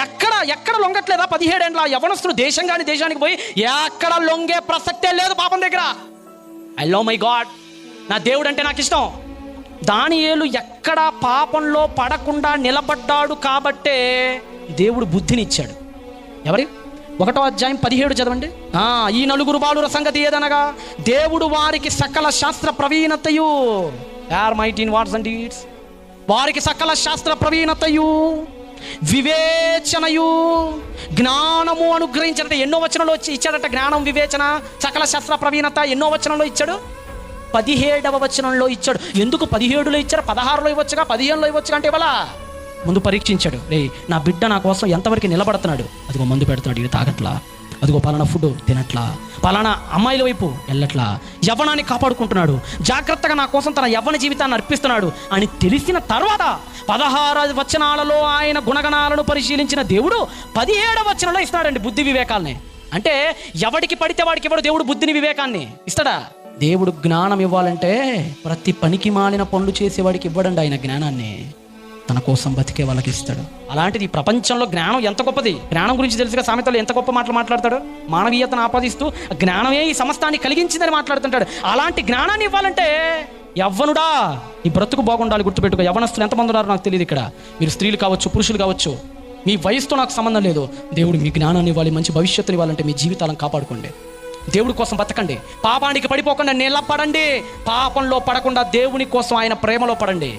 ఎక్కడ లొంగట్లేదా? 17 ఏండ్ల యవనస్తుడు దేశం కాని దేశానికి పోయి ఎక్కడ లొంగే ప్రసక్తే లేదు పాపం దగ్గర. ఐ లవ్ మై గాడ్, నా దేవుడు అంటే నాకు ఇష్టం. దానియేలు ఎక్కడ పాపంలో పడకుండా నిలబడ్డాడు కాబట్టే దేవుడు బుద్ధినిచ్చాడు. ఎవరి 1వ అధ్యాయం 17 చదవండి. ఈ 4 బాలుర సంగతి ఏదనగా, దేవుడు వారికి సకల శాస్త్ర ప్రవీణతయు, వారికి సకల శాస్త్ర ప్రవీణతయు, వివేచనయు, జ్ఞానము అనుగ్రహించాడంటే ఎన్నో వచనంలో ఇచ్చాడట. జ్ఞానం, వివేచన, సకల శాస్త్ర ప్రవీణత ఎన్నో వచనంలో ఇచ్చాడు? 17వ వచనంలో ఇచ్చాడు. ఎందుకు 17లో ఇచ్చారు? 16లో ఇవ్వచ్చుగా, 15లో ఇవ్వచ్చుగా అంటే ఇవ్వాలా? ముందు పరీక్షించాడు. రే, నా బిడ్డ నా కోసం ఎంతవరకు నిలబడుతున్నాడు? అదిగో మందు పెడుతున్నాడు, ఇది తాగట్లా, అదిగో పలానా ఫుడ్ తినట్లా, పలానా అమ్మాయిల వైపు వెళ్ళట్లా, యవ్వనాన్ని కాపాడుకుంటున్నాడు, జాగ్రత్తగా నా కోసం తన యవ్వన జీవితాన్ని అర్పిస్తున్నాడు అని తెలిసిన తర్వాత 16 వచనాలలో ఆయన గుణగణాలను పరిశీలించిన దేవుడు 17వ వచనంలో ఇస్తాడండి బుద్ధి వివేకాలని. అంటే ఎవడికి పడితే వాడికి ఇవ్వడు దేవుడు బుద్ధిని వివేకాన్ని ఇస్తాడా? దేవుడు జ్ఞానం ఇవ్వాలంటే ప్రతి పనికి మాలిన పనులు చేసేవాడికి ఇవ్వడండి ఆయన జ్ఞానాన్ని, తన కోసం బతికే వాళ్ళకి ఇస్తాడు. అలాంటిది ఈ ప్రపంచంలో జ్ఞానం ఎంత గొప్పది. జ్ఞానం గురించి తెలుసుగా సామెతలు ఎంత గొప్ప మాటలు మాట్లాడతాడు. మానవీయతను ఆపాదిస్తూ జ్ఞానమే ఈ సమస్తాన్ని కలిగించిందని మాట్లాడుతుంటాడు. అలాంటి జ్ఞానాన్ని ఇవ్వాలంటే యవ్వనుడా నీ బ్రతుకు బాగుండాలి. గుర్తుపెట్టుకో, యవ్వనస్తులు ఎంతమంది ఉన్నారో నాకు తెలియదు ఇక్కడ. మీరు స్త్రీలు కావచ్చు, పురుషులు కావచ్చు, మీ వయసుతో నాకు సంబంధం లేదు. దేవుడు మీ జ్ఞానాన్ని ఇవ్వాలి, మంచి భవిష్యత్తుని ఇవ్వాలంటే మీ జీవితాలను కాపాడుకోండి, దేవుడి కోసం బతకండి, పాపానికి పడిపోకుండా నిలబడండి, పాపంలో పడకుండా దేవుని కోసం ఆయన ప్రేమలో పడండి.